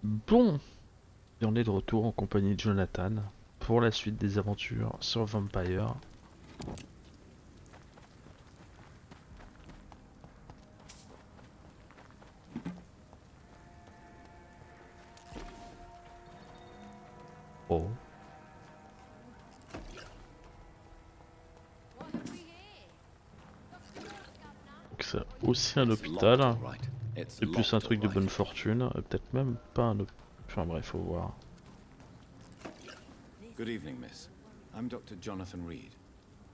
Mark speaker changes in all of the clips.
Speaker 1: Bon, et on est de retour en compagnie de Jonathan pour la suite des aventures sur Vampyr. Oh, donc c'est aussi un
Speaker 2: It's locked, all
Speaker 1: hôpital.
Speaker 2: right. It's
Speaker 1: C'est plus un
Speaker 2: locked, all
Speaker 1: truc de bonne
Speaker 2: right.
Speaker 1: fortune, peut-être même pas un hôpital. Enfin bref, faut voir.
Speaker 2: Good evening, miss. I'm Dr. Jonathan Reed.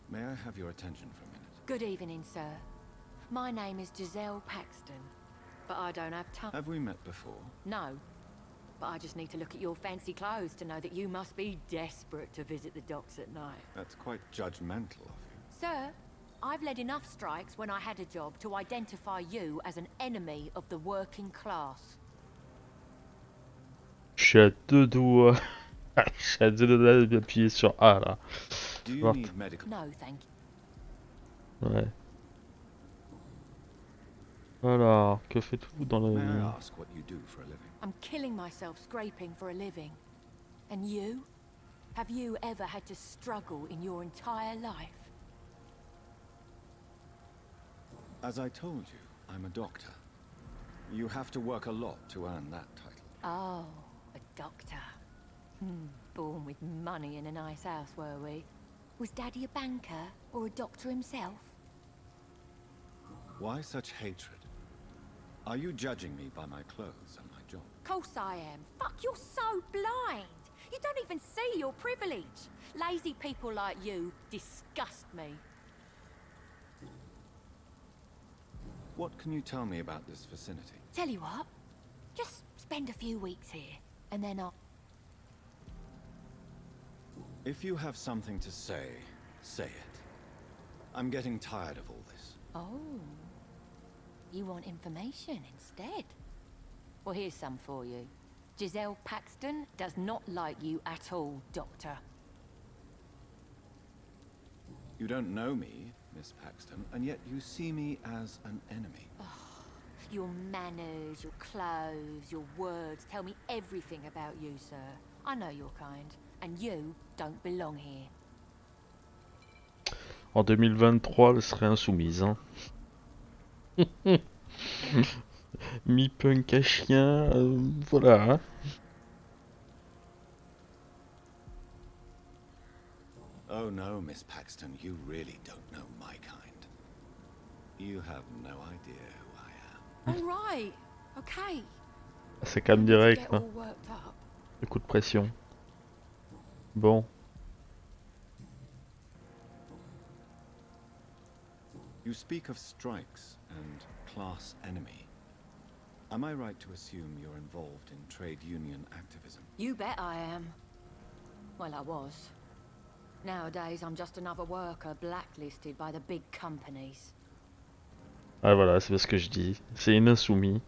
Speaker 2: May I have your attention for a minute?
Speaker 3: Good evening, sir. My name is Giselle Paxton, but I don't have time.
Speaker 2: Have we met before?
Speaker 3: No, but I just need to look at your fancy clothes to know that you must be desperate to visit the docks at night.
Speaker 2: That's quite judgmental of you.
Speaker 3: Sir, I've led enough strikes when I had a job to identify you as an enemy of the working class.
Speaker 1: Je suis à deux doigts. Je suis à deux doigts d'appuyer sur A là.
Speaker 2: Do you
Speaker 1: What?
Speaker 2: need medical?
Speaker 3: No, thank you.
Speaker 1: Ouais. Alors, que faites-vous dans la
Speaker 2: May I
Speaker 1: vie?
Speaker 2: ask what you do for a living?
Speaker 3: I'm killing myself scraping for a living. And you? Have you ever had to struggle in your entire life?
Speaker 2: As I told you, I'm a doctor. You have to work a lot to earn that title.
Speaker 3: Oh, a doctor. Born with money in a nice house, were we? Was Daddy a banker or a doctor himself?
Speaker 2: Why such hatred? Are you judging me by my clothes and my job?
Speaker 3: Course I am. Fuck, you're so blind. You don't even see your privilege. Lazy people like you disgust me.
Speaker 2: What can you tell me about this vicinity?
Speaker 3: Tell you what, just spend a few weeks here, and then I'll...
Speaker 2: If you have something to say, say it. I'm getting tired of all this.
Speaker 3: Oh. You want information instead? Well, here's some for you. Giselle Paxton does not like you at all, Doctor.
Speaker 2: You don't know me, Miss Paxton, and yet you see me as an enemy.
Speaker 3: Your manners, your clothes, your words tell me everything about you, sir. I know your kind, and you don't belong here.
Speaker 1: En 2023, elle serait insoumise, hein. Mi-punk à chien, voilà. Hein.
Speaker 2: Oh no, Miss Paxton, you really don't know my kind. You have no idea who I am.
Speaker 3: All right, okay.
Speaker 1: C'est
Speaker 3: No
Speaker 1: calme
Speaker 3: need to
Speaker 1: direct,
Speaker 3: get
Speaker 1: hein.
Speaker 3: all worked up.
Speaker 1: Le coup de pression. Bon.
Speaker 2: You speak of strikes and class enemy. Am I right to assume you're involved in trade union activism?
Speaker 3: You bet I am. Well, I was. Nowadays, I'm just another worker blacklisted by the big companies.
Speaker 1: Ah voilà, c'est ce que je dis. C'est une insoumise.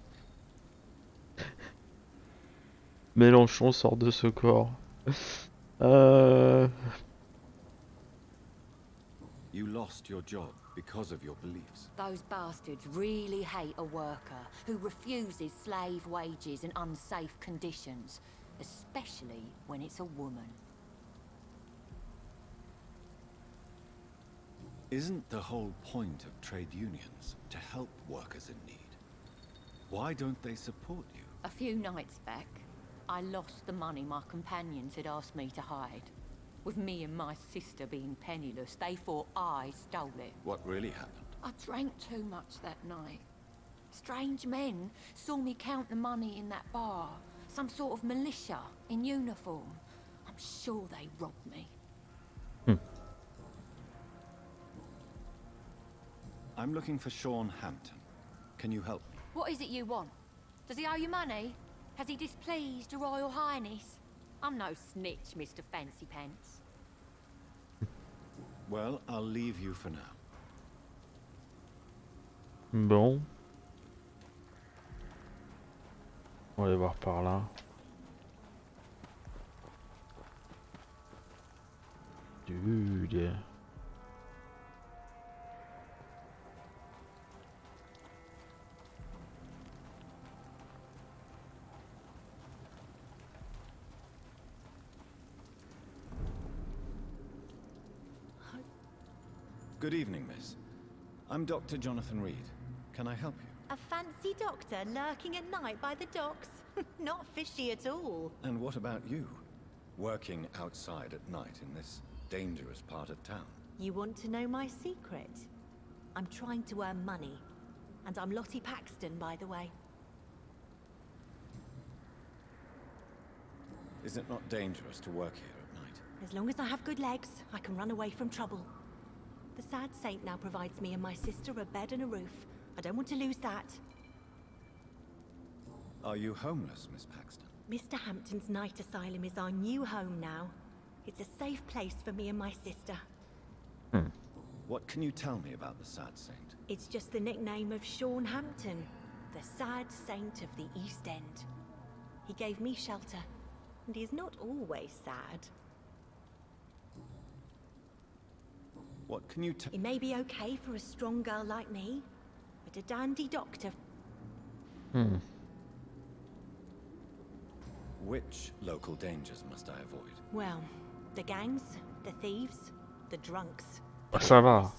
Speaker 1: Mélenchon sort de ce corps. Euh...
Speaker 2: You lost your job because of your beliefs.
Speaker 3: Those bastards really hate a worker who refuses slave wages and unsafe conditions, especially when it's a woman.
Speaker 2: Isn't the whole point of trade unions to help workers in need? Why don't they support you?
Speaker 3: A few nights back, I lost the money my companions had asked me to hide. With me and my sister being penniless, they thought I stole it.
Speaker 2: What really happened?
Speaker 3: I drank too much that night. Strange men saw me count the money in that bar. Some sort of militia in uniform. I'm sure they robbed me.
Speaker 2: I'm looking for Sean Hampton. Can you help me?
Speaker 3: What is it you want? Does he owe you money? Has he displeased your Royal Highness? I'm no snitch, Mr. Fancy Pants.
Speaker 2: Well, I'll leave you for now.
Speaker 1: Bon. On va aller voir par là. Dude.
Speaker 2: Good evening, miss. I'm Dr. Jonathan Reed. Can I help you?
Speaker 4: A fancy doctor lurking at night by the docks? Not fishy at all.
Speaker 2: And what about you? Working outside at night in this dangerous part of town?
Speaker 4: You want to know my secret? I'm trying to earn money. And I'm Lottie Paxton, by the way.
Speaker 2: Is it not dangerous to work here at night?
Speaker 4: As long as I have good legs, I can run away from trouble. The sad saint now provides me and my sister a bed and a roof. I don't want to lose that.
Speaker 2: Are you homeless, Miss Paxton?
Speaker 4: Mr. Hampton's night asylum is our new home now. It's a safe place for me and my sister.
Speaker 2: What can you tell me about the sad saint?
Speaker 4: It's just the nickname of Sean Hampton, the sad saint of the East End. He gave me shelter, and he's not always sad.
Speaker 2: What can you tell?
Speaker 4: It may be okay for a strong girl like me, but a dandy doctor...
Speaker 2: Which local dangers must I avoid?
Speaker 4: Well, the gangs, the thieves, the drunks.
Speaker 1: Ça va.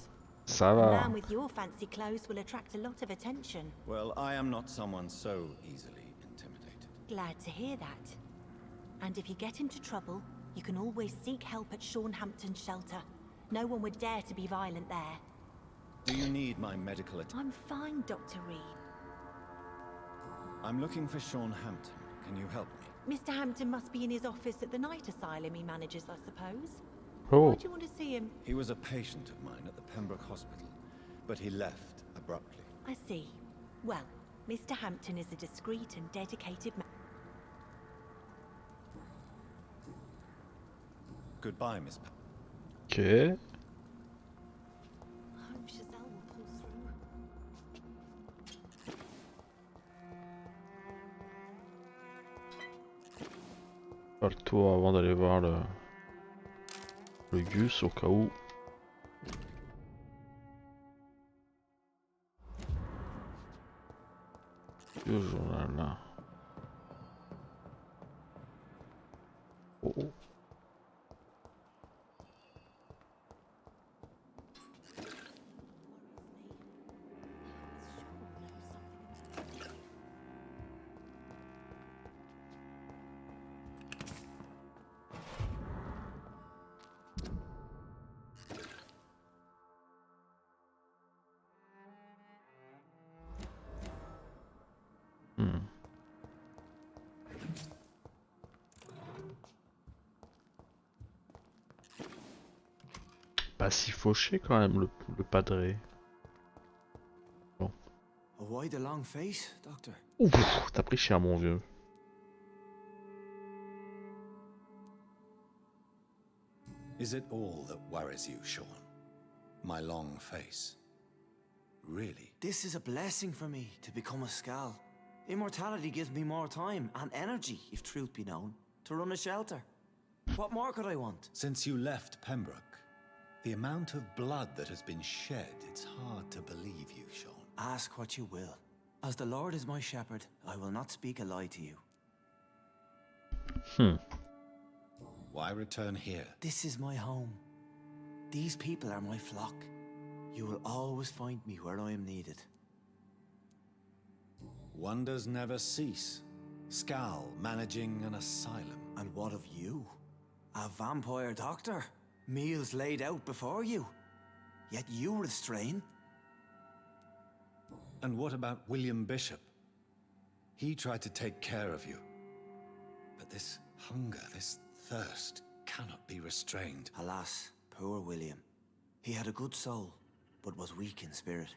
Speaker 1: Ça
Speaker 4: A
Speaker 1: va.
Speaker 4: man with your fancy clothes will attract a lot of attention.
Speaker 2: Well, I am not someone so easily intimidated.
Speaker 4: Glad to hear that. And if you get into trouble, you can always seek help at Sean Hampton's shelter. No one would dare to be violent there.
Speaker 2: Do you need my medical attention?
Speaker 4: I'm fine, Dr. Reed.
Speaker 2: I'm looking for Sean Hampton. Can you help me?
Speaker 4: Mr. Hampton must be in his office at the night asylum he manages, I suppose.
Speaker 1: Oh.
Speaker 4: Why do you want to see him?
Speaker 2: He was a patient of mine at the Pembroke Hospital, but he left abruptly.
Speaker 4: I see. Well, Mr. Hampton is a discreet and dedicated man.
Speaker 2: Goodbye, Miss Paxton.
Speaker 1: Ok.
Speaker 4: I hope Giselle will pull through.
Speaker 1: Pas le tour avant d'aller voir le Gus au cas où. Le journal là. Oh, oh. Pas si fauché quand même le padré.
Speaker 5: Why the long face, Doctor?
Speaker 1: Ouf, t'as pris cher mon vieux.
Speaker 2: Is it all that worries you, Sean? My long face? Really?
Speaker 5: This is a blessing for me to become a Skal. Immortality gives me more time and energy, if truth be known, to run a shelter. What more could I want?
Speaker 2: Since you left Pembroke, the amount of blood that has been shed, it's hard to believe you, Sean.
Speaker 5: Ask what you will. As the Lord is my shepherd, I will not speak a lie to you.
Speaker 2: Why return here?
Speaker 5: This is my home. These people are my flock. You will always find me where I am needed.
Speaker 2: Wonders never cease. Skal managing an asylum.
Speaker 5: And what of you? A vampire doctor? Meals laid out before you. Yet you restrain.
Speaker 2: And what about William Bishop? He tried to take care of you. But this hunger, this thirst, cannot be restrained.
Speaker 5: Alas, poor William. He had a good soul, but was weak in spirit.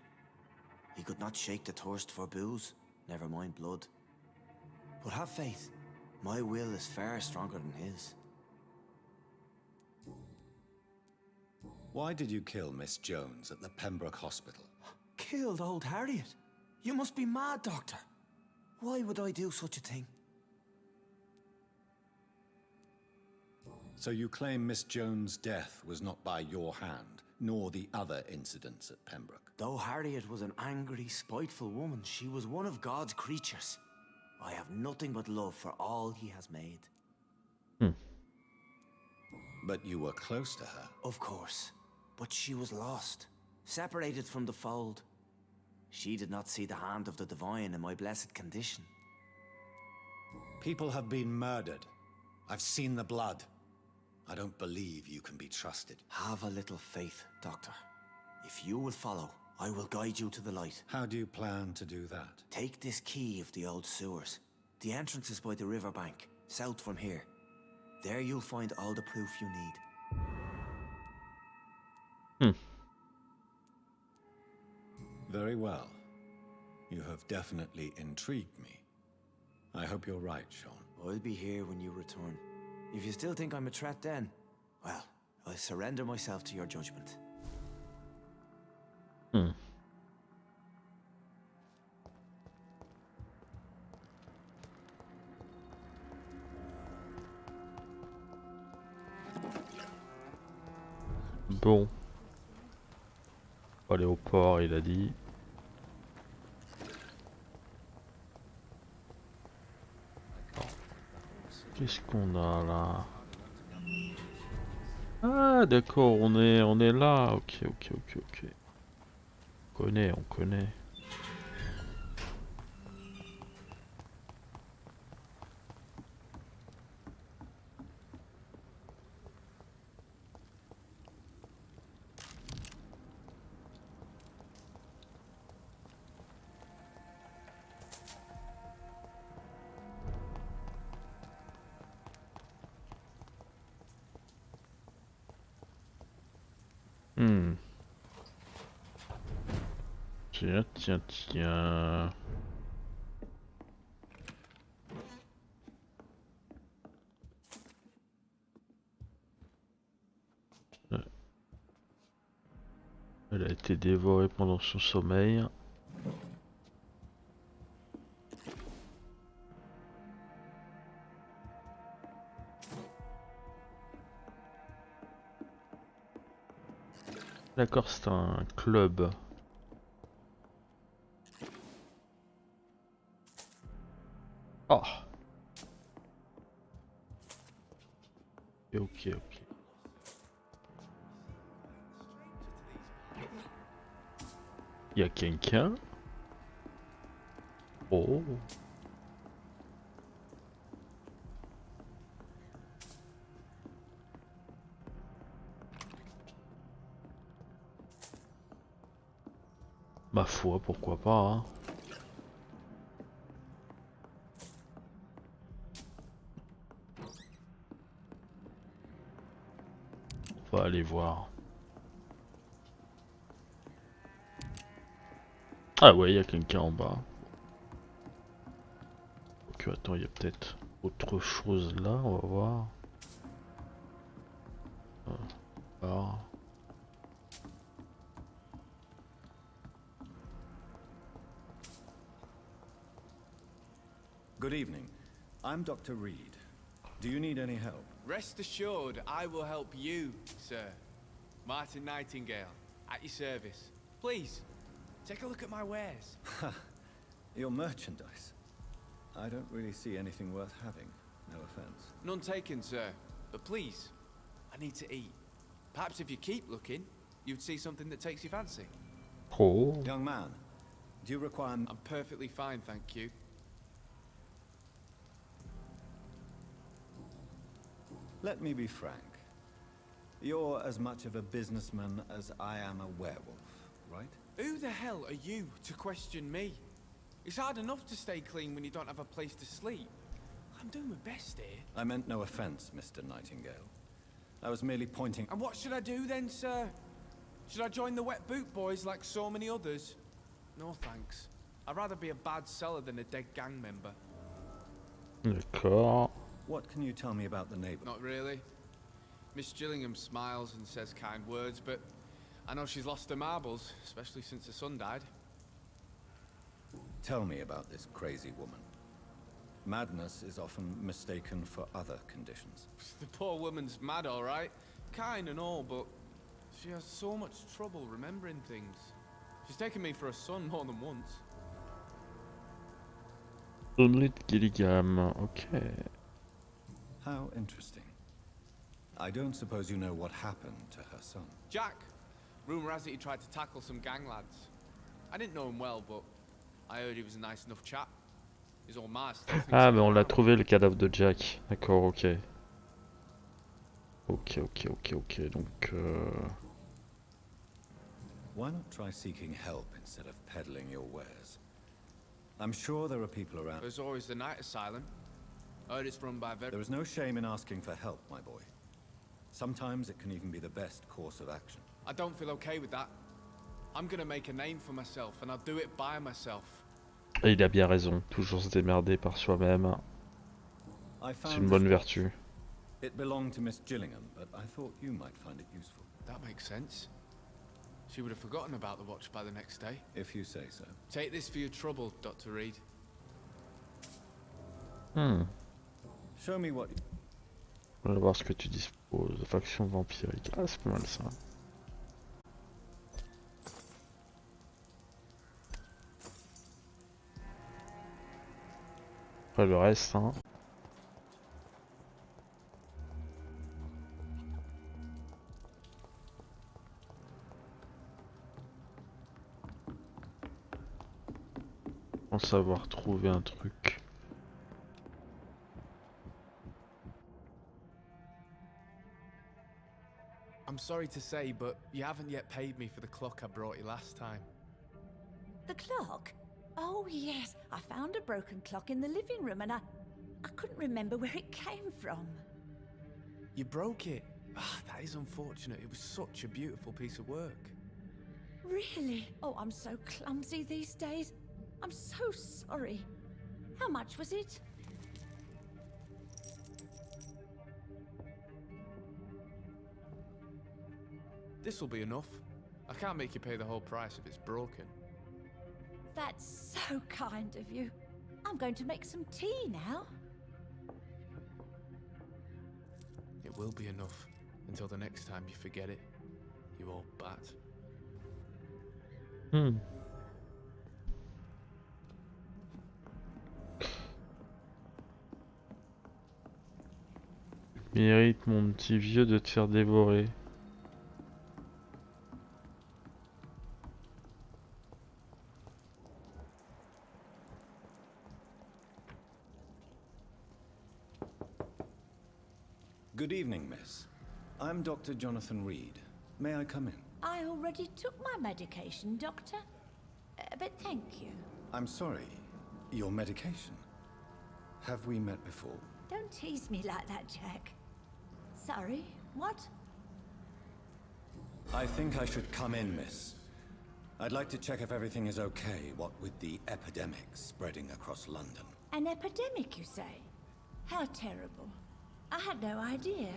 Speaker 5: He could not shake the thirst for booze, never mind blood. But have faith, my will is far stronger than his.
Speaker 2: Why did you kill Miss Jones at the Pembroke Hospital?
Speaker 5: Killed old Harriet? You must be mad, Doctor. Why would I do such a thing?
Speaker 2: So you claim Miss Jones' death was not by your hand, nor the other incidents at Pembroke?
Speaker 5: Though Harriet was an angry, spiteful woman, she was one of God's creatures. I have nothing but love for all he has made.
Speaker 2: But you were close to her.
Speaker 5: Of course. But she was lost. separated from the fold. She did not see the hand of the divine in my blessed condition.
Speaker 2: People have been murdered. I've seen the blood. I don't believe you can be trusted.
Speaker 5: Have a little faith, Doctor. If you will follow, I will guide you to the light.
Speaker 2: How do you plan to do that?
Speaker 5: Take this key of the old sewers. The entrance is by the riverbank, south from here. There you'll find all the proof you need.
Speaker 2: Very well. You have definitely intrigued me. I hope you're right, Sean.
Speaker 5: I'll be here when you return. If you still think I'm a threat then, well, I surrender myself to your judgment.
Speaker 1: Bon. On va aller au port, il a dit. Qu'est-ce qu'on a là? Ah d'accord, on est là. Ok. On connaît. Tiens. Elle a été dévorée pendant son sommeil. D'accord, c'est un club. Oh. Ok. Il y a quelqu'un? Oh. Ma foi, pourquoi pas, hein. On va aller voir. Ah ouais, il y a quelqu'un en bas. Ok, attends, il y a peut-être autre chose là, on va voir. Ah.
Speaker 2: Good evening. I'm Dr. Reed. Do you need any help?
Speaker 6: Rest assured, I will help you, sir. Martin Nightingale, at your service. Please, take a look at my wares.
Speaker 2: Your merchandise. I don't really see anything worth having. No offense.
Speaker 6: None taken, sir. But please, I need to eat. Perhaps if you keep looking, you'd see something that takes your fancy.
Speaker 1: Oh.
Speaker 2: Young man, do you require...
Speaker 6: I'm perfectly fine, thank you.
Speaker 2: Let me be frank. You're as much of a businessman as I am a werewolf, right?
Speaker 6: Who the hell are you to question me? It's hard enough to stay clean when you don't have a place to sleep. I'm doing my best here.
Speaker 2: I meant no offense, Mr. Nightingale. I was merely pointing...
Speaker 6: And what should I do then, sir? Should I join the wet boot boys like so many others? No thanks. I'd rather be a bad seller than a dead gang member.
Speaker 1: D'accord.
Speaker 2: What can you tell me about the neighbor?
Speaker 6: Not really. Miss Gillingham smiles and says kind words, but I know she's lost her marbles, especially since her son died.
Speaker 2: Tell me about this crazy woman. Madness is often mistaken for other conditions.
Speaker 6: The poor woman's mad, all right. Kind and all, but she has so much trouble remembering things. She's taken me for a son more than once.
Speaker 1: Only Gillingham, okay.
Speaker 2: How interesting. I don't suppose you know what happened to her son.
Speaker 6: Jack, Rumor has it he tried to tackle some gang lads. I didn't know him well, but I heard he was a nice enough chap. His old ma still thinks
Speaker 1: Ah,
Speaker 6: he's
Speaker 1: mais on l'a
Speaker 6: around.
Speaker 1: trouvé le cadavre de Jack. D'accord, ok. Ok. Donc,
Speaker 2: Why not try seeking help instead of peddling your wares? I'm sure there are people around.
Speaker 6: There's always the night asylum. Heard it's run by
Speaker 2: There is no shame in asking for help, my boy. Sometimes it can even be the best course of action.
Speaker 6: I don't feel okay with that. I'm gonna make a name for myself, and I'll do it by myself.
Speaker 1: et il a bien raison. Toujours se démerder par soi-même.
Speaker 2: I
Speaker 1: C'est
Speaker 2: found
Speaker 1: une
Speaker 2: this
Speaker 1: bonne
Speaker 2: watch.
Speaker 1: vertu.
Speaker 2: It belonged to Miss Gillingham, but I thought you might find it useful.
Speaker 6: That makes sense. She would have forgotten about the watch by the next day.
Speaker 2: If you say so.
Speaker 6: Take this for your trouble, Dr. Reed.
Speaker 2: Show me what...
Speaker 1: On va voir ce que tu disposes. Faction vampirique. Ah, c'est pas mal ça. Après le reste, hein. Je pense avoir trouvé un truc.
Speaker 6: I'm sorry to say, but you haven't yet paid me for the clock I brought you last time.
Speaker 7: The clock? Oh, yes. I found a broken clock in the living room and I couldn't remember where it came from.
Speaker 6: You broke it. Ah, that is unfortunate. It was such a beautiful piece of work.
Speaker 7: Really? Oh, I'm so clumsy these days. I'm so sorry. How much was it?
Speaker 6: This'll be enough. I can't make you pay the whole price if it's broken.
Speaker 7: That's so kind of you. I'm going to make some tea now.
Speaker 6: It will be enough until the next time you forget it, you old bat.
Speaker 1: Mérite mon petit vieux de te faire dévorer.
Speaker 2: Good evening, miss. I'm Dr. Jonathan Reed. May I come in?
Speaker 7: I already took my medication, Doctor. But thank you.
Speaker 2: I'm sorry. Your medication? Have we met before?
Speaker 7: Don't tease me like that, Jack. Sorry, what?
Speaker 2: I think I should come in, miss. I'd like to check if everything is okay, what with the epidemic spreading across London.
Speaker 7: An epidemic, you say? How terrible. I had no idea.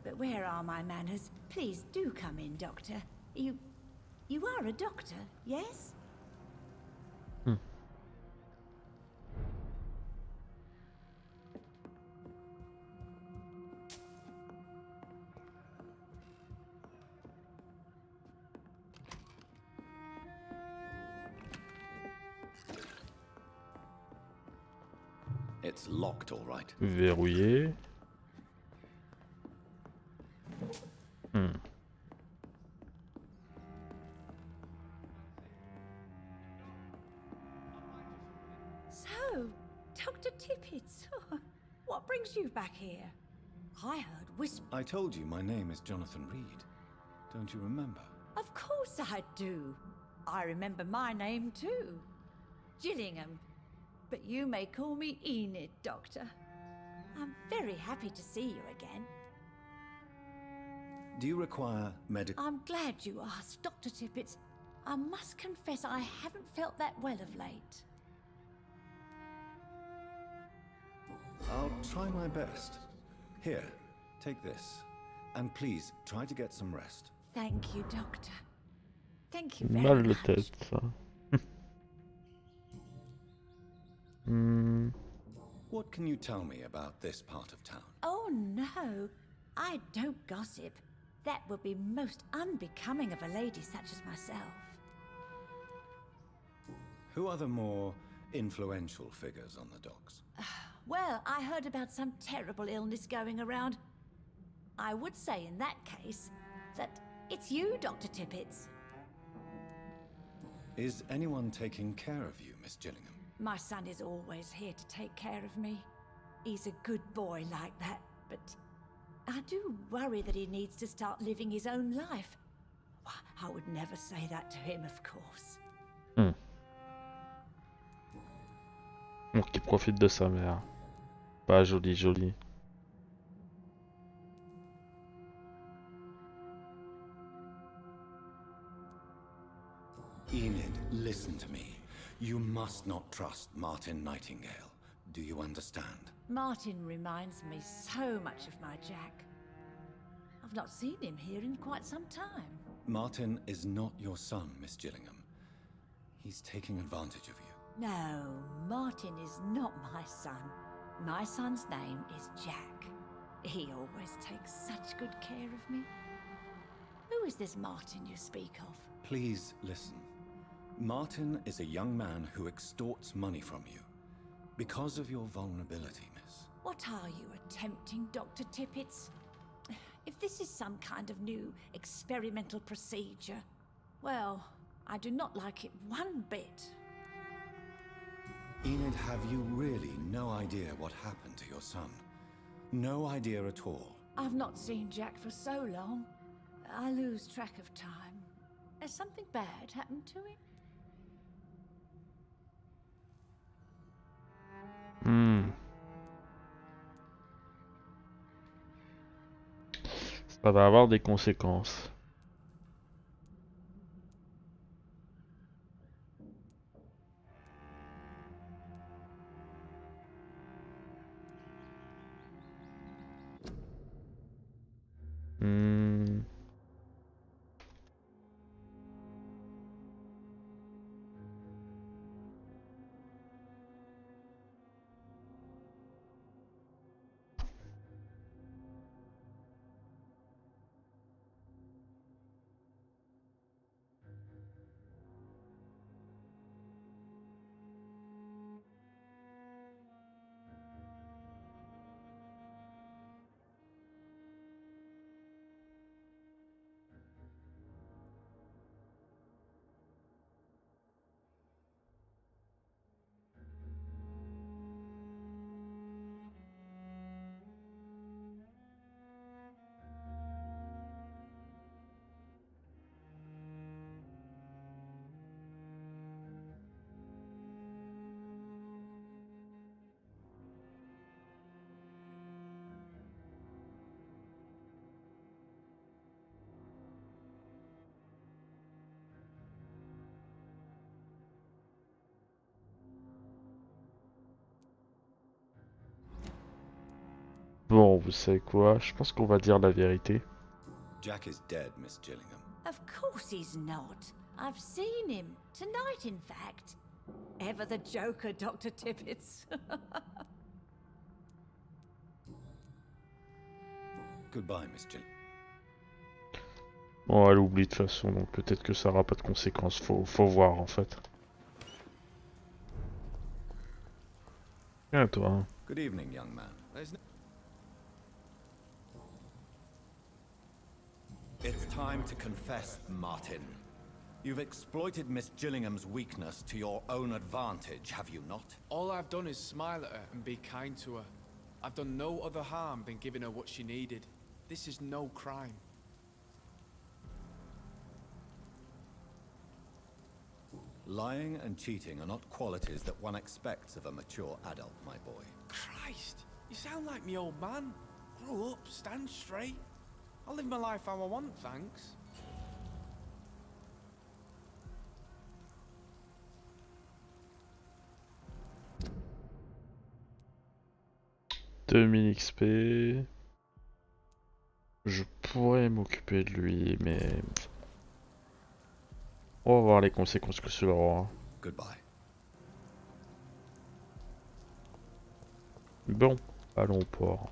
Speaker 7: But where are my manners? Please do come in, Doctor. You are a doctor, yes?
Speaker 2: It's locked, all right.
Speaker 1: Verrouillé.
Speaker 7: So, Dr. Tippett, what brings you back here? I heard whispers.
Speaker 2: I told you my name is Jonathan Reed. Don't you remember?
Speaker 7: Of course I do. I remember my name too. Gillingham. But you may call me Enid, Doctor. I'm very happy to see you again.
Speaker 2: Do you require medical...
Speaker 7: I'm glad you asked, Dr. Tippett. I must confess I haven't felt that well of late.
Speaker 2: I'll try my best. Here, take this. And please, try to get some rest.
Speaker 7: Thank you, Doctor. Thank you very
Speaker 1: Mal de
Speaker 7: much.
Speaker 1: tête, ça.
Speaker 2: What can you tell me about this part of town?
Speaker 7: Oh, no. I don't gossip. That would be most unbecoming of a lady such as myself.
Speaker 2: Who are the more influential figures on the docks?
Speaker 7: Well, I heard about some terrible illness going around. I would say in that case that It's you, Dr. Tippets.
Speaker 2: Is anyone taking care of you, Miss Gillingham?
Speaker 7: My son is always here to take care of me. He's a good boy like that, but I do worry that he needs to start living his own life. I would never say that to him, of course.
Speaker 1: Donc il profite de sa mère. Pas joli, joli.
Speaker 2: Enid, listen to me. You must not trust Martin Nightingale. Do you understand?
Speaker 7: Martin reminds me so much of my Jack. I've not seen him here in quite some time.
Speaker 2: Martin is not your son, Miss Gillingham. He's taking advantage of you.
Speaker 7: No, Martin is not my son. My son's name is Jack. He always takes such good care of me. Who is this Martin you speak of?
Speaker 2: Please listen. Martin is a young man who extorts money from you. Because of your vulnerability, miss.
Speaker 7: What are you attempting, Dr. Tippets? If this is some kind of new experimental procedure, well, I do not like it one bit.
Speaker 2: Enid, have you really no idea what happened to your son? No idea at all?
Speaker 7: I've not seen Jack for so long. I lose track of time. Has something bad happened to him?
Speaker 1: Ça va avoir des conséquences. Bon, vous savez quoi? Je pense qu'on va dire la vérité.
Speaker 2: Jack is dead, Miss Gillingham.
Speaker 7: Of course he's not. I've seen him. Tonight, in fact. Ever the joker, Dr. Tippets.
Speaker 2: Goodbye, Miss Gillingham.
Speaker 1: Bon, elle oublie de toute façon, donc peut-être que ça aura pas de conséquences. Faut voir en fait. Viens toi. Hein.
Speaker 2: Good evening, young man. It's time to confess, Martin. You've exploited Miss Gillingham's weakness to your own advantage, have you not?
Speaker 6: All I've done is smile at her and be kind to her. I've done no other harm than giving her what she needed. This is no crime.
Speaker 2: Lying and cheating are not qualities that one expects of a mature adult, my boy.
Speaker 6: Christ, you sound like me old man. Grow up, stand straight. I'll live my life how I want, thanks.
Speaker 1: 2000 XP. Je pourrais m'occuper de lui, mais... On va voir les conséquences que cela aura.
Speaker 2: Goodbye.
Speaker 1: Bon, allons au port.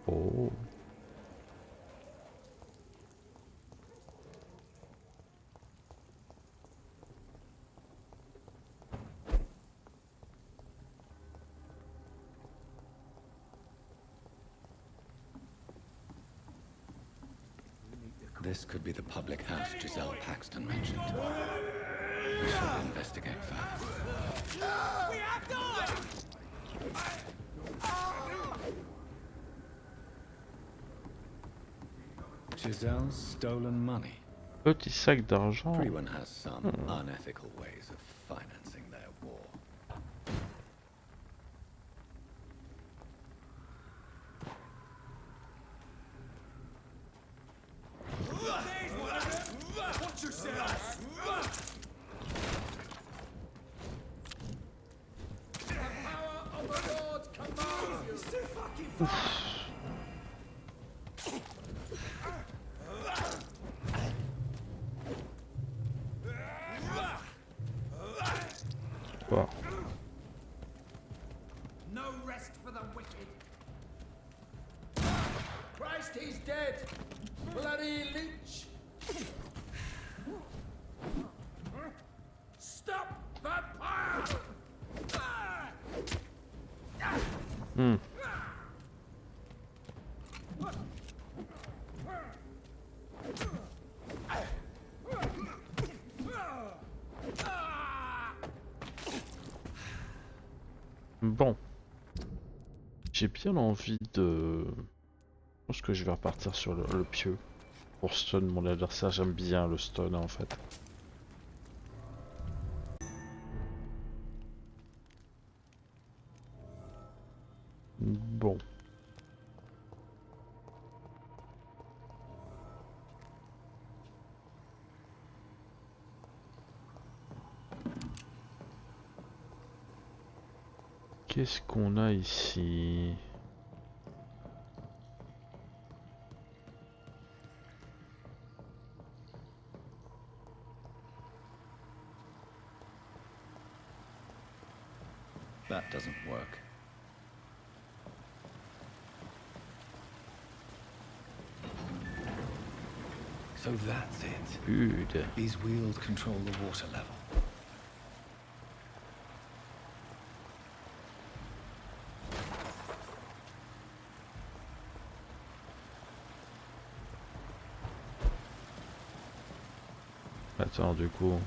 Speaker 1: Oh.
Speaker 2: This could be the public house Giselle Paxton mentioned. We should investigate further.
Speaker 6: We have time!
Speaker 2: Giselle's stolen money.
Speaker 1: Petit sac d'argent.
Speaker 2: Everyone has some unethical ways of financing their war.
Speaker 6: Watch yourselves! The power of the Lord commands you!
Speaker 1: Wow.
Speaker 6: No rest for the wicked. Christ, he's dead! Bloody leech! Stop Vampyr!
Speaker 1: Hmm. Bon. J'ai bien envie de... Je pense que je vais repartir sur le pieu. Pour stun mon adversaire, j'aime bien le stun en fait. Bon. Qu'est-ce qu'on a ici?
Speaker 2: That doesn't work. So that's it.
Speaker 1: Good.
Speaker 2: These wheels control the water level.
Speaker 1: Attends, du coup...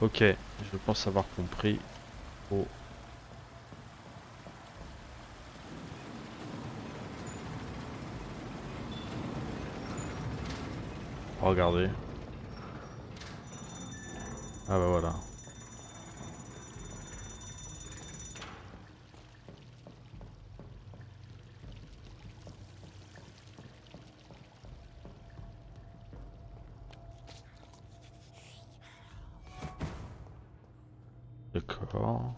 Speaker 1: Ok, je pense avoir compris. Oh. Regardez. Ah bah voilà. D'accord.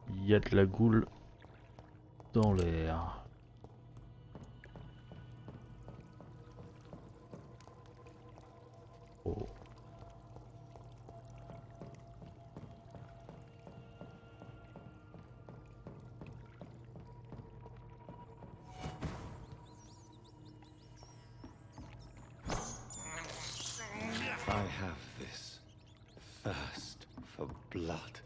Speaker 1: Il y a de la goule dans l'air. Oh.
Speaker 2: I have this thirst for blood.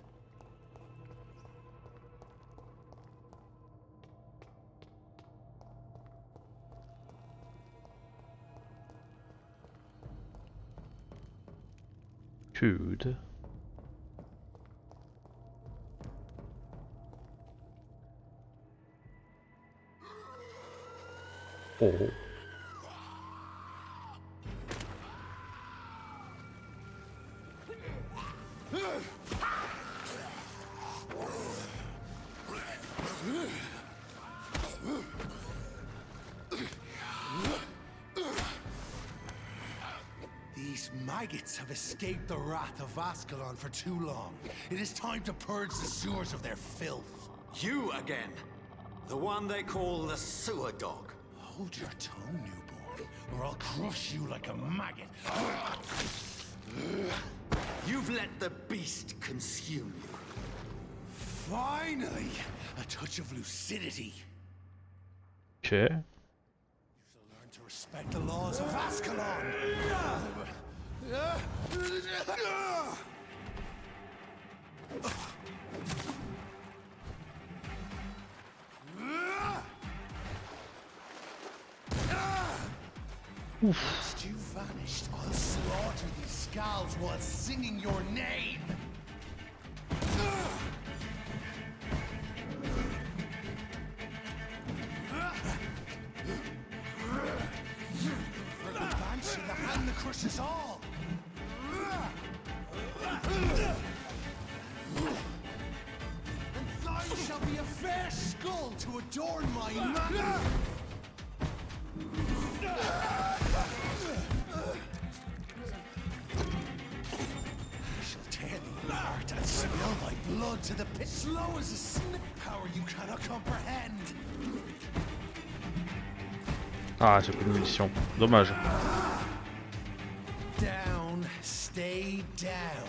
Speaker 1: Good. Oh.
Speaker 8: These maggots have escaped the wrath of Ascalon for too long. It is time to purge the sewers of their filth.
Speaker 5: You again. The one they call the sewer dog.
Speaker 8: Hold your tongue, newborn, or I'll crush you like a maggot.
Speaker 5: You've let the beast consume you.
Speaker 8: Finally, a touch of lucidity.
Speaker 1: Okay.
Speaker 8: You shall learn to respect the laws of Ascalon. Once you vanished, I'll slaughter these skulls while singing your name. For the banshee, the hand that crushes all. And thine shall be a fair skull to adorn my manor. And spill thy blood to the pit. Slow as a snip, power you cannot comprehend.
Speaker 1: Ah, j'ai plus de munitions. Dommage.
Speaker 8: Down, stay down.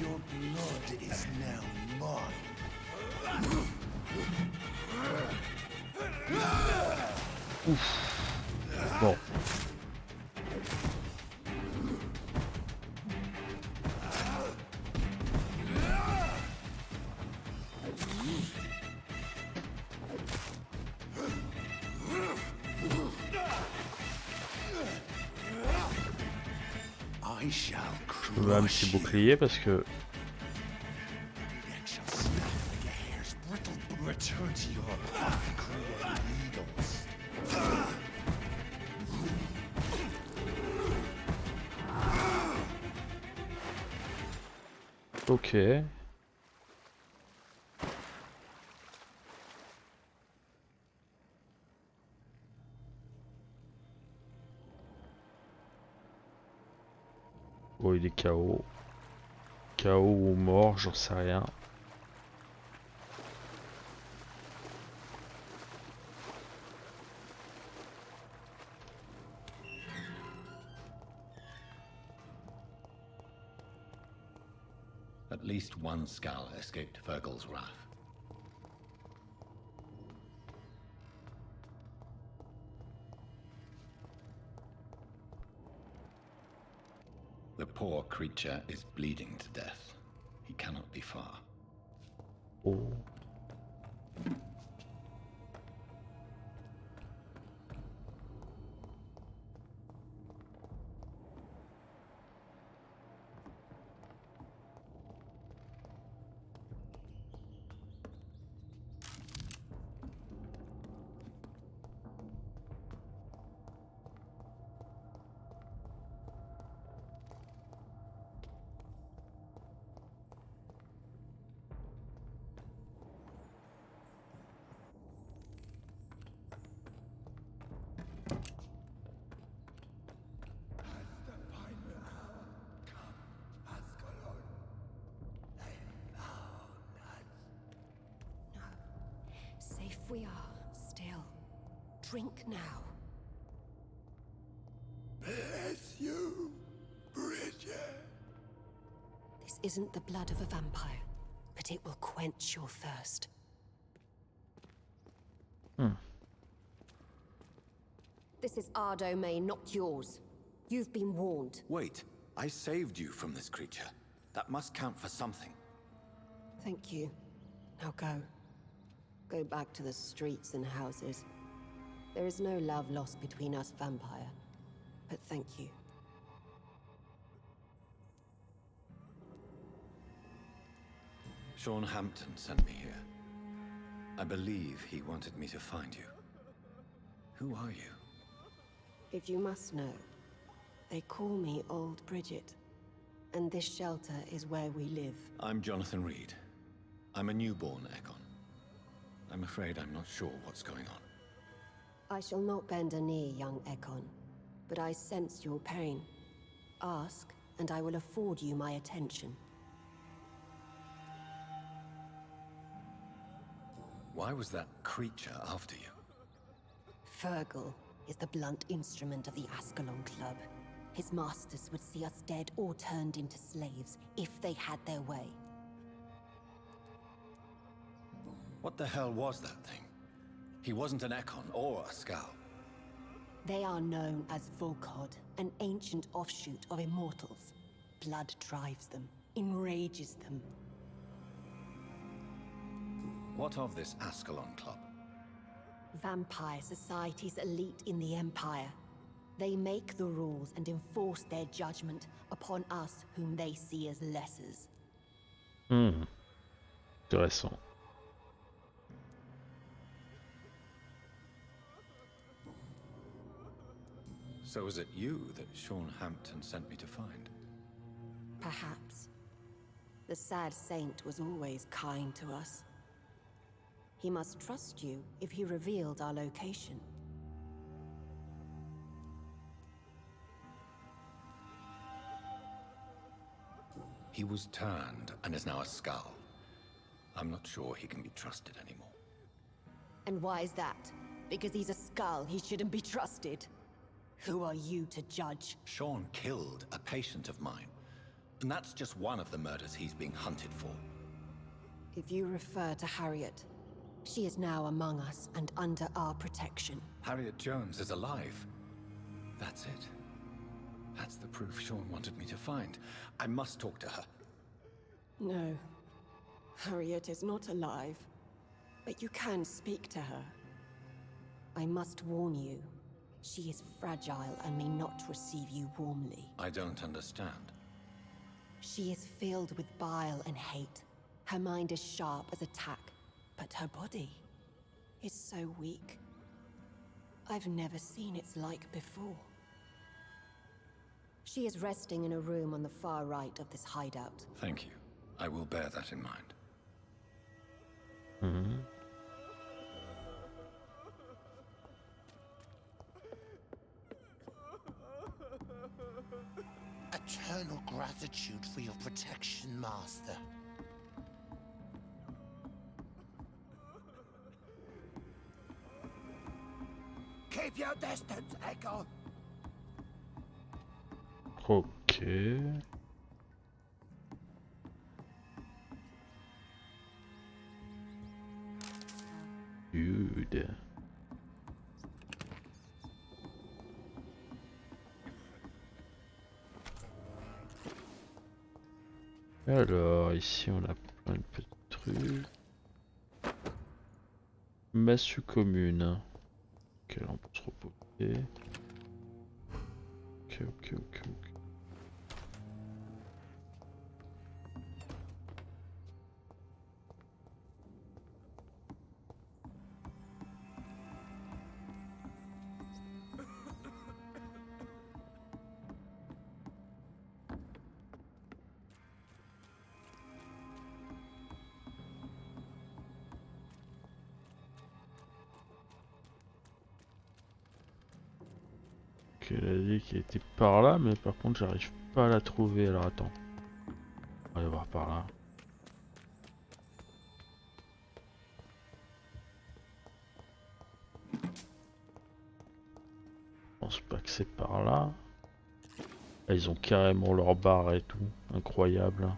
Speaker 8: Your blood is now mine.
Speaker 1: Ouf. Bon. Je veux un petit bouclier parce que ok. Oh, il est KO. KO ou mort, j'en sais rien.
Speaker 2: At least one skull escaped Fergal's wrath. The poor creature is bleeding to death. He cannot be far.
Speaker 1: Oh.
Speaker 9: Safe we are, still. Drink now.
Speaker 8: Bless you, Bridget.
Speaker 9: This isn't the blood of a vampire, but it will quench your thirst. This is our domain, not yours. You've been warned.
Speaker 2: Wait, I saved you from this creature. That must count for something.
Speaker 9: Thank you. Now go. Go back to the streets and houses. There is no love lost between us, vampire. But thank you.
Speaker 2: Sean Hampton sent me here. I believe he wanted me to find you. Who are you?
Speaker 9: If you must know, they call me Old Bridget. And this shelter is where we live.
Speaker 2: I'm Jonathan Reed. I'm a newborn Ekon. I'm afraid I'm not sure what's going on.
Speaker 9: I shall not bend a knee, young Ekon, but I sense your pain. Ask, and I will afford you my attention.
Speaker 2: Why was that creature after you?
Speaker 9: Fergal is the blunt instrument of the Ascalon Club. His masters would see us dead or turned into slaves, if they had their way.
Speaker 2: What the hell was that thing? He wasn't an Ekon or a Scowl.
Speaker 9: They are known as Volkod, an ancient offshoot of Immortals. blood drives them, enrages them.
Speaker 2: What of this Ascalon Club?
Speaker 9: Vampire Society's elite in the Empire. They make the rules and enforce their judgment upon us whom they see as lessers.
Speaker 1: Intéressant.
Speaker 2: So is it you that Sean Hampton sent me to find?
Speaker 9: Perhaps. The sad saint was always kind to us. He must trust you if he revealed our location.
Speaker 2: He was turned and is now a skull. I'm not sure he can be trusted anymore.
Speaker 9: And why is that? Because he's a skull, he shouldn't be trusted. Who are you to judge?
Speaker 2: Sean killed a patient of mine. And that's just one of the murders he's being hunted for.
Speaker 9: If you refer to Harriet, she is now among us and under our protection.
Speaker 2: Harriet Jones is alive. That's it. That's the proof Sean wanted me to find. I must talk to her.
Speaker 9: No. Harriet is not alive. But you can speak to her. I must warn you. She is fragile and may not receive you warmly.
Speaker 2: I don't understand.
Speaker 9: She is filled with bile and hate. Her mind is sharp as a tack, but her body is so weak. I've never seen its like before. She is resting in a room on the far right of this hideout.
Speaker 2: Thank you. I will bear that in mind.
Speaker 8: Eternal gratitude for your protection, Master. Keep your distance, Echo.
Speaker 1: Ok. Dude. Alors, ici on a plein de petits trucs. Massue commune. Ok, là on peut se reposer. Ok. Elle a dit qu'elle était par là, mais par contre j'arrive pas à la trouver. Alors attends, on va aller voir par là. Je pense pas que c'est par là. Ah, ils ont carrément leur bar et tout, incroyable.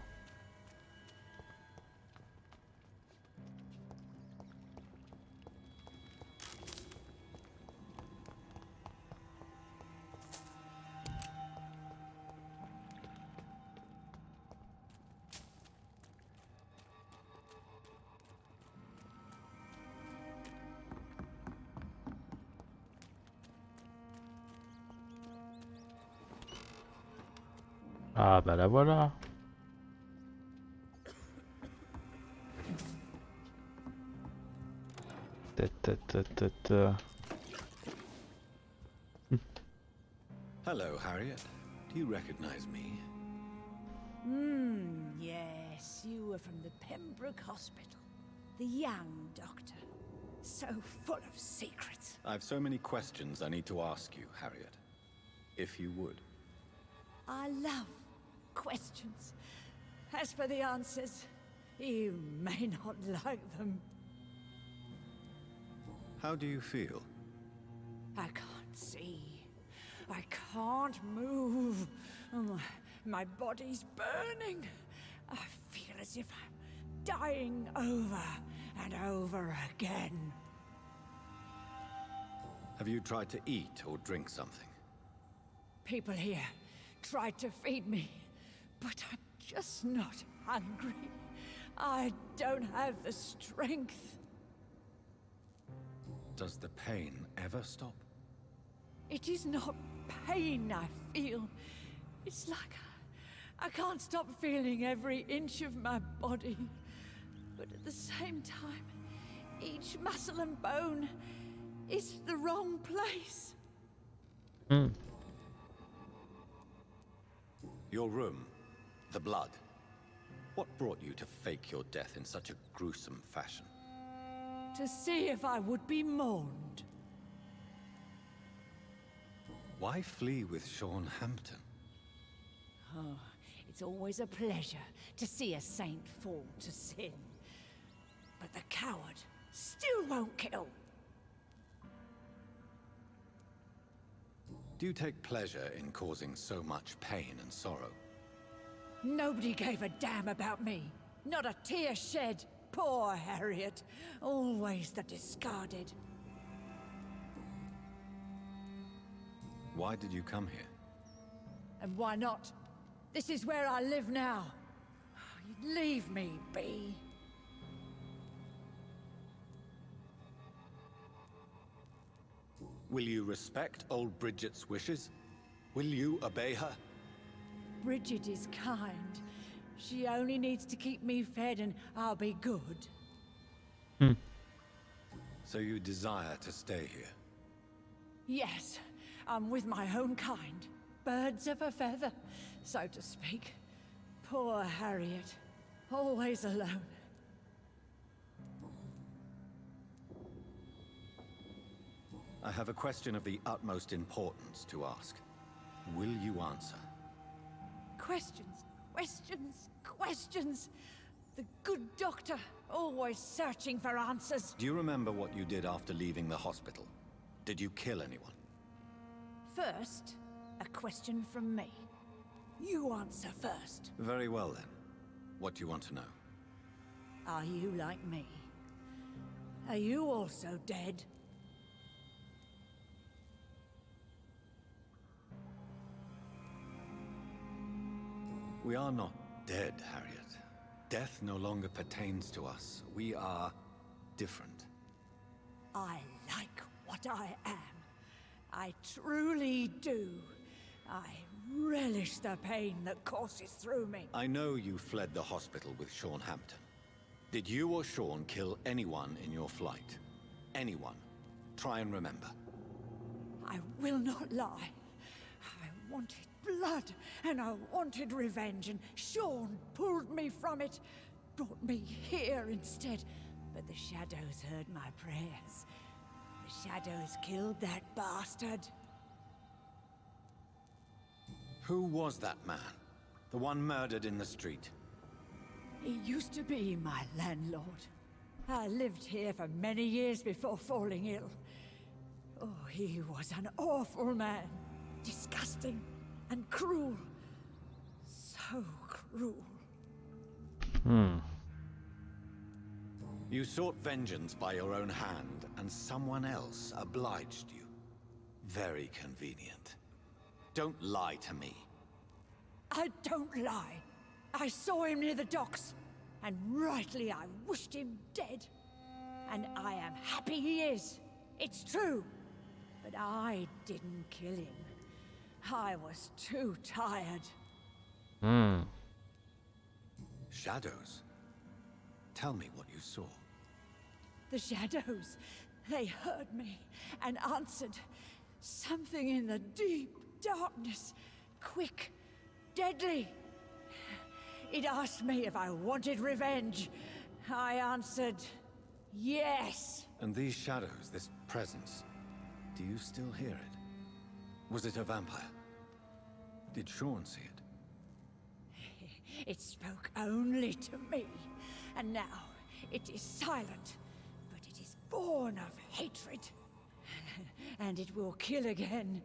Speaker 1: Ah bah la voilà.
Speaker 2: Hello, Harriet. Do you recognize me?
Speaker 7: Yes, you were from the Pembroke Hospital. The young doctor. So full of secrets.
Speaker 2: I've so many questions I need to ask you, Harriet. If you would.
Speaker 7: I love questions. As for the answers, you may not like them.
Speaker 2: How do you feel?
Speaker 7: I can't see. I can't move. My body's burning. I feel as if I'm dying over and over again.
Speaker 2: Have you tried to eat or drink something?
Speaker 7: People here tried to feed me, But I'm just not hungry. I don't have the strength.
Speaker 2: Does the pain ever stop?
Speaker 7: It is not pain I feel. It's like I can't stop feeling every inch of my body. But at the same time, each muscle and bone is the wrong place.
Speaker 2: Your room, the blood. What brought you to fake your death in such a gruesome fashion?
Speaker 7: To see if I would be mourned.
Speaker 2: Why flee with Sean Hampton?
Speaker 7: Oh, it's always a pleasure to see a saint fall to sin. But the coward still won't kill.
Speaker 2: Do you take pleasure in causing so much pain and sorrow?
Speaker 7: Nobody gave a damn about me. Not a tear shed. Poor Harriet. Always the discarded.
Speaker 2: Why did you come here?
Speaker 7: And why not? This is where I live now. Leave me be.
Speaker 2: Will you respect old Bridget's wishes? Will you obey her?
Speaker 7: Bridget is kind. She only needs to keep me fed and I'll be good.
Speaker 2: So you desire to stay here?
Speaker 7: Yes, I'm with my own kind. Birds of a feather, so to speak. Poor Harriet. Always alone.
Speaker 2: I have a question of the utmost importance to ask. Will you answer?
Speaker 7: Questions, questions, questions. The good doctor, always searching for answers.
Speaker 2: Do you remember what you did after leaving the hospital? Did you kill anyone?
Speaker 7: First, a question from me. You answer first.
Speaker 2: Very well then. What do you want to know?
Speaker 7: Are you like me? Are you also dead?
Speaker 2: We are not dead, Harriet. Death no longer pertains to us. We are different.
Speaker 7: I like what I am. I truly do. I relish the pain that courses through me.
Speaker 2: I know you fled the hospital with Sean Hampton. Did you or Sean kill anyone in your flight? Anyone? Try and remember.
Speaker 7: I will not lie. I wanted blood, and I wanted revenge, and Sean pulled me from it, brought me here instead. But the shadows heard my prayers. The shadows killed that bastard.
Speaker 2: Who was that man? The one murdered in the street?
Speaker 7: He used to be my landlord. I lived here for many years before falling ill. Oh, he was an awful man. Disgusting and cruel. So cruel.
Speaker 2: You sought vengeance by your own hand, and someone else obliged you. Very convenient. Don't lie to me.
Speaker 7: I don't lie. I saw him near the docks, and rightly I wished him dead. And I am happy he is. It's true. But I didn't kill him. I was too tired.
Speaker 2: Shadows? Tell me what you saw.
Speaker 7: The shadows, they heard me and answered. Something in the deep darkness, quick, deadly. It asked me if I wanted revenge. I answered, yes.
Speaker 2: And these shadows, this presence, do you still hear it? Was it a vampire? Did Sean see it?
Speaker 7: It spoke only to me, and now it is silent, but it is born of hatred. And it will kill again.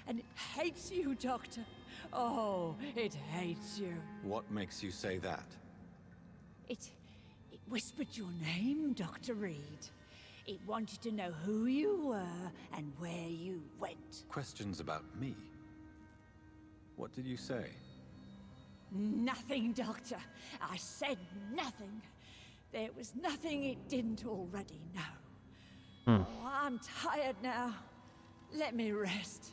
Speaker 7: And it hates you, Doctor. Oh, it hates you.
Speaker 2: What makes you say that?
Speaker 7: It whispered your name, Dr. Reed. It wanted to know who you were and where you went.
Speaker 2: Questions about me? What did you say?
Speaker 7: Nothing, Doctor. I said nothing. There was nothing it didn't already know. Oh, I'm tired now. Let me rest.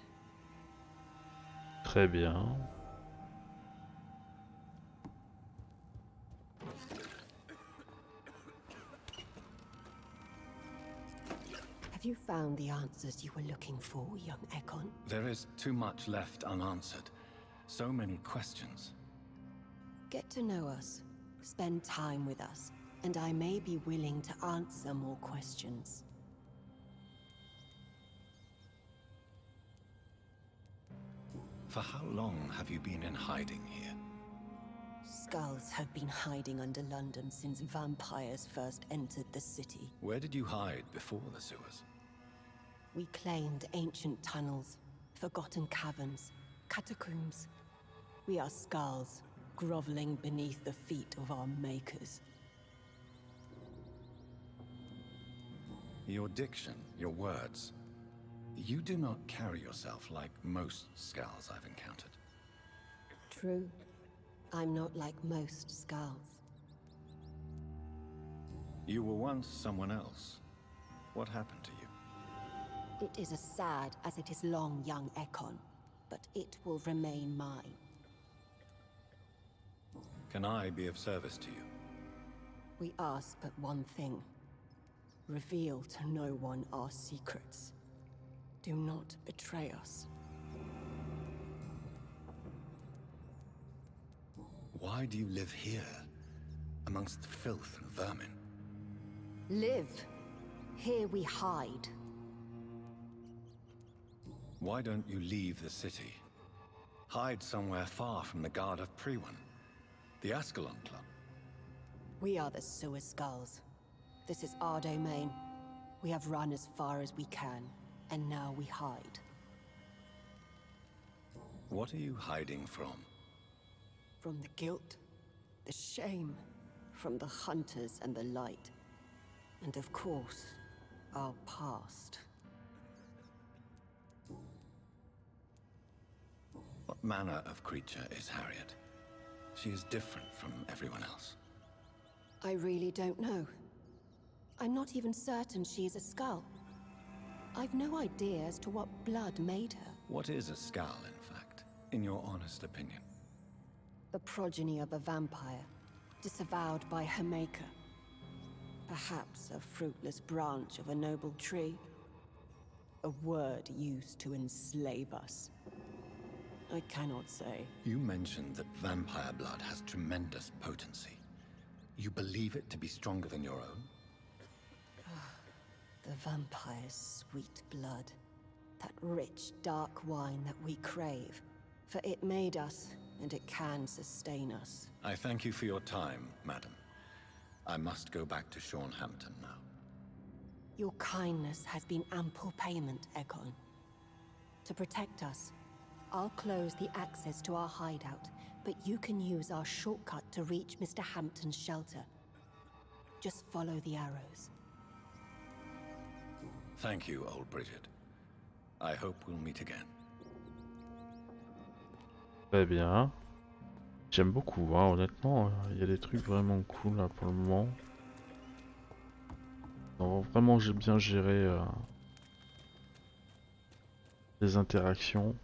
Speaker 1: Très bien.
Speaker 9: Have you found the answers you were looking for, young Ekon?
Speaker 2: There is too much left unanswered. So many questions.
Speaker 9: Get to know us, spend time with us, and I may be willing to answer more questions.
Speaker 2: For how long have you been in hiding here?
Speaker 9: Skulls have been hiding under London since vampires first entered the city.
Speaker 2: Where did you hide before the sewers?
Speaker 9: We claimed ancient tunnels, forgotten caverns, catacombs. We are skulls, groveling beneath the feet of our makers.
Speaker 2: Your diction, your words. You do not carry yourself like most skulls I've encountered.
Speaker 9: True. I'm not like most skulls.
Speaker 2: You were once someone else. What happened to you?
Speaker 9: It is as sad as it is long, young Ekon, but it will remain mine.
Speaker 2: Can I be of service to you?
Speaker 9: We ask but one thing. Reveal to no one our secrets. Do not betray us.
Speaker 2: Why do you live here, amongst filth and vermin?
Speaker 9: Live. Here we hide.
Speaker 2: Why don't you leave the city? Hide somewhere far from the Guard of Priwen, the Ascalon Club.
Speaker 9: We are the sewer skulls. This is our domain. We have run as far as we can, and now we hide.
Speaker 2: What are you hiding from?
Speaker 9: From the guilt, the shame, from the hunters and the light. And of course, our past.
Speaker 2: What manner of creature is Harriet? She is different from everyone else.
Speaker 9: I really don't know. I'm not even certain she is a skull. I've no idea as to what blood made her.
Speaker 2: What is a skull, in fact, in your honest opinion?
Speaker 9: The progeny of a vampire, disavowed by her maker. Perhaps a fruitless branch of a noble tree. A word used to enslave us. I cannot say.
Speaker 2: You mentioned that vampire blood has tremendous potency. You believe it to be stronger than your own?
Speaker 9: The vampire's sweet blood. That rich, dark wine that we crave. For it made us, and it can sustain us.
Speaker 2: I thank you for your time, madam. I must go back to Hampton now.
Speaker 9: Your kindness has been ample payment, Ekon. To protect us, I'll close the access to our hideout, but you can use our shortcut to reach Mr. Hampton's shelter. Just follow the arrows.
Speaker 2: Thank you, old Bridget. I hope we'll meet again.
Speaker 1: Très bien. J'aime beaucoup, hein, honnêtement. Il y a des trucs vraiment cool là pour le moment. Non, vraiment, j'ai bien géré les interactions.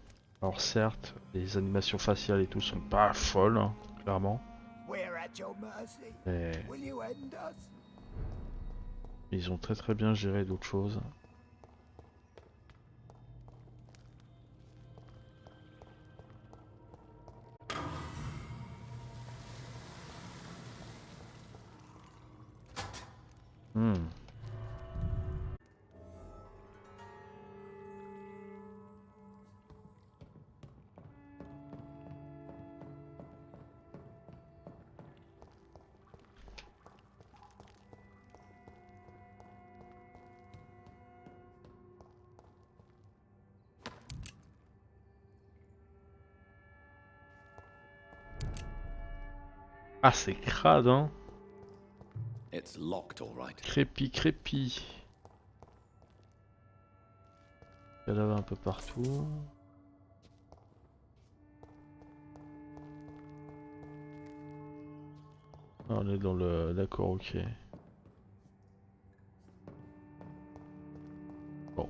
Speaker 1: Alors certes, les animations faciales et tout sont pas folles, hein, clairement. Mais ils ont très bien géré d'autres choses. Ah, c'est crade, hein.
Speaker 2: It's locked, all right.
Speaker 1: Crépi. Cadavre un peu partout. Ah, on est dans le... D'accord, ok. Bon.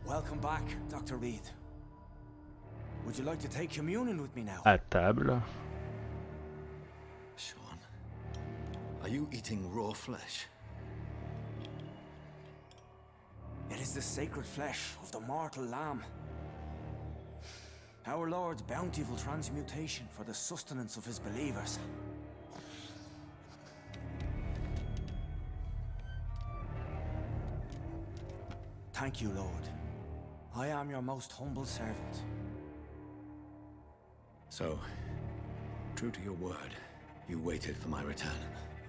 Speaker 5: Welcome back, Dr. Reed. Would you like to take communion with me now?
Speaker 1: À table.
Speaker 8: Sean, are you eating raw flesh?
Speaker 5: It is the sacred flesh of the mortal lamb. Our Lord's bountiful transmutation for the sustenance of his believers. Thank you, Lord. I am your most humble servant.
Speaker 8: So, true to your word, you waited for my return.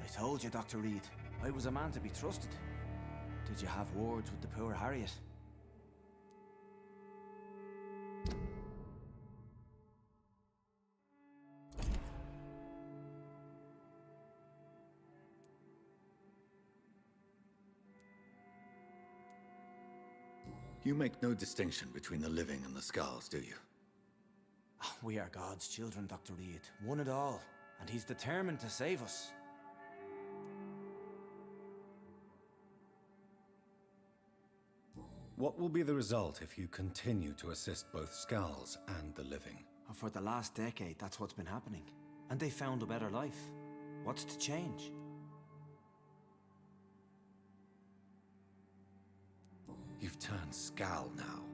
Speaker 5: I told you, Dr. Reed, I was a man to be trusted. Did you have words with the poor Harriet?
Speaker 8: You make no distinction between the living and the skulls, do you?
Speaker 5: We are God's children, Dr. Reed, one and all, and he's determined to save us.
Speaker 8: What will be the result if you continue to assist both skulls and the living?
Speaker 5: For the last decade, that's what's been happening. And they found a better life. What's to change?
Speaker 8: You've turned Skal now.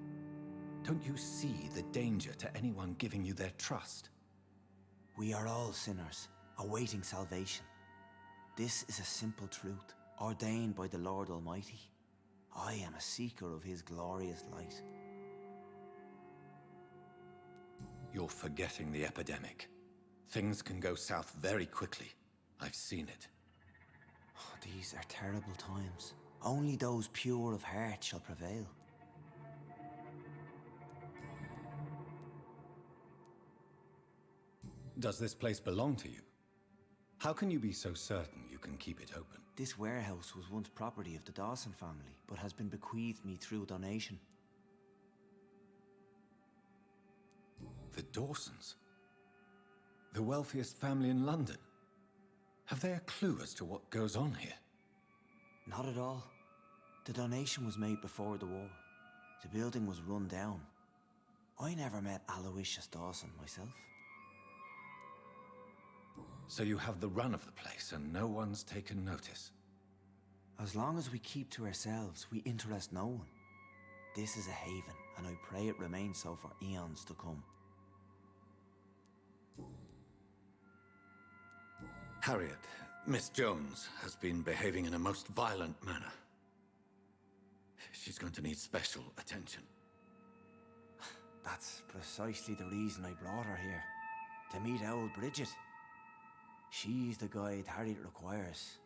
Speaker 8: Don't you see the danger to anyone giving you their trust?
Speaker 5: We are all sinners, awaiting salvation. This is a simple truth, ordained by the Lord Almighty. I am a seeker of his glorious light.
Speaker 8: You're forgetting the epidemic. Things can go south very quickly. I've seen it.
Speaker 5: Oh, these are terrible times. Only those pure of heart shall prevail.
Speaker 8: Does this place belong to you? How can you be so certain you can keep it open?
Speaker 5: This warehouse was once property of the Dawson family, but has been bequeathed me through donation.
Speaker 8: The Dawsons? The wealthiest family in London? Have they a clue as to what goes on here?
Speaker 5: Not at all. The donation was made before the war. The building was run down. I never met Aloysius Dawson myself.
Speaker 8: So you have the run of the place and no one's taken notice?
Speaker 5: As long as we keep to ourselves, we interest no one. This is a haven, and I pray it remains so for eons to come.
Speaker 8: Harriet, Miss Jones, has been behaving in a most violent manner. She's going to need special attention.
Speaker 5: That's precisely the reason I brought her here. To meet old Bridget. She's the guide Harriet requires.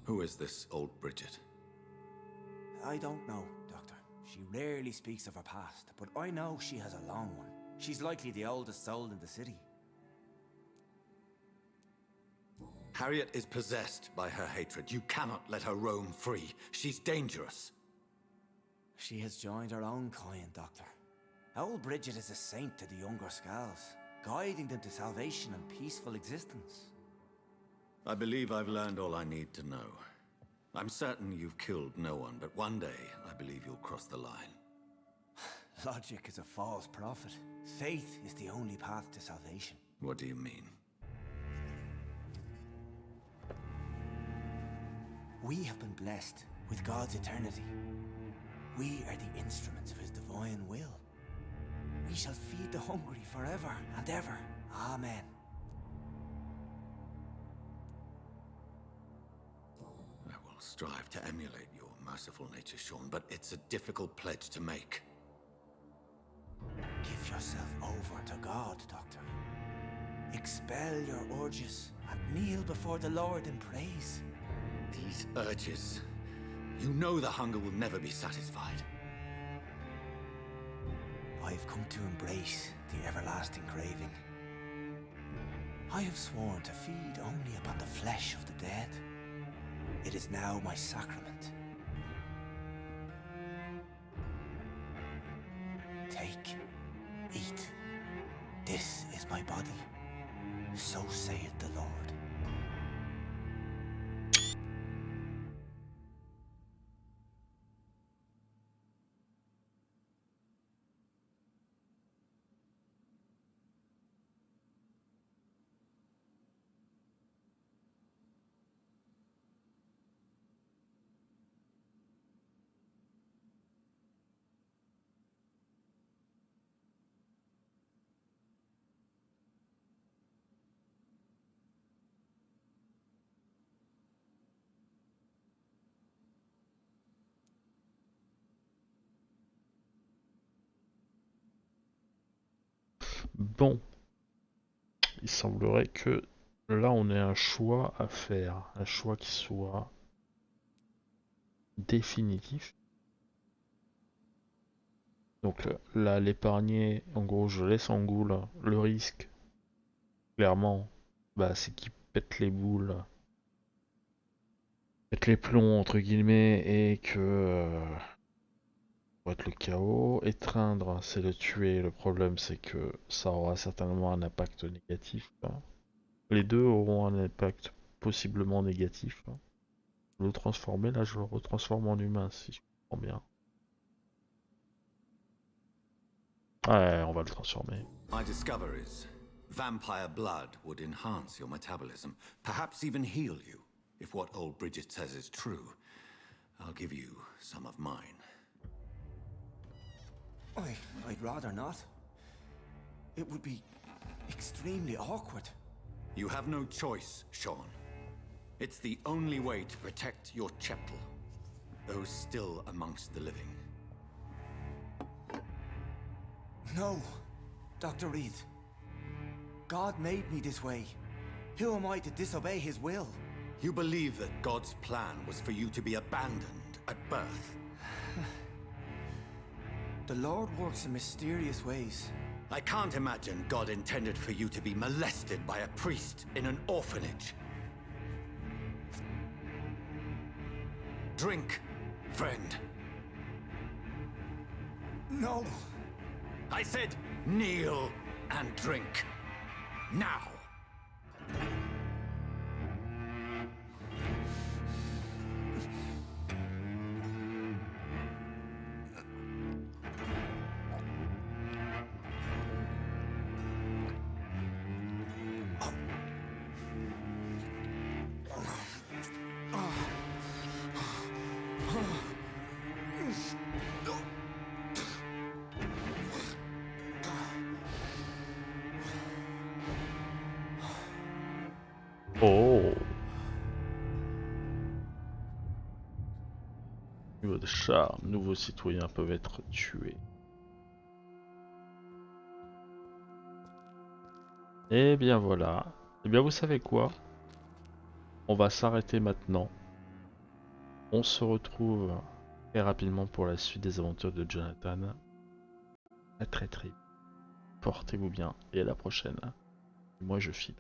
Speaker 8: Who is this old Bridget?
Speaker 5: I don't know, Doctor. She rarely speaks of her past, but I know she has a long one. She's likely the oldest soul in the city.
Speaker 8: Harriet is possessed by her hatred. You cannot let her roam free. She's dangerous.
Speaker 5: She has joined her own kind, Doctor. Old Bridget is a saint to the younger Skals, guiding them to salvation and peaceful existence.
Speaker 8: I believe I've learned all I need to know. I'm certain you've killed no one, but one day I believe you'll cross the line.
Speaker 5: Logic is a false prophet. Faith is the only path to salvation.
Speaker 8: What do you mean?
Speaker 5: We have been blessed with God's eternity. We are the instruments of his divine will. We shall feed the hungry forever and ever. Amen.
Speaker 8: I will strive to emulate your merciful nature, Sean, but it's a difficult pledge to make.
Speaker 5: Give yourself over to God, Doctor. Expel your urges and kneel before the Lord in praise.
Speaker 8: These urges. You know the hunger will never be satisfied.
Speaker 5: I've come to embrace the everlasting craving. I have sworn to feed only upon the flesh of the dead. It is now my sacrament. Take, eat. This is my body. So saith the Lord.
Speaker 1: Bon, il semblerait que là on ait un choix à faire, un choix qui soit définitif. Donc là, l'épargner, en gros, je laisse en goule. Le risque, clairement, bah, c'est qu'il pète les boules, pète les plombs, entre guillemets, et que va être le chaos. Étreindre, c'est le tuer. Le problème, c'est que ça aura certainement un impact négatif. Les deux auront un impact possiblement négatif. Le transformer, là, je le retransforme en humain, si je comprends bien. Ouais, on va le transformer.
Speaker 2: My discoveries. Vampire blood would enhance your metabolism, perhaps even heal you. If what old Bridget says is true, I'll give you some of mine.
Speaker 5: I'd rather not. It would be extremely awkward.
Speaker 2: You have no choice, Sean. It's the only way to protect your cheptel, those still amongst the living.
Speaker 5: No, Dr. Reed. God made me this way. Who am I to disobey his will?
Speaker 2: You believe that God's plan was for you to be abandoned at birth.
Speaker 5: The Lord works in mysterious ways.
Speaker 2: I can't imagine God intended for you to be molested by a priest in an orphanage. Drink, friend.
Speaker 5: No.
Speaker 2: I said kneel and drink. Now.
Speaker 1: Oh. Niveau de charme, nouveaux citoyens peuvent être tués. Et bien voilà. Et bien vous savez quoi? On va s'arrêter maintenant. On se retrouve très rapidement pour la suite des aventures de Jonathan. À très très vite. Portez-vous bien et à la prochaine. Moi je file.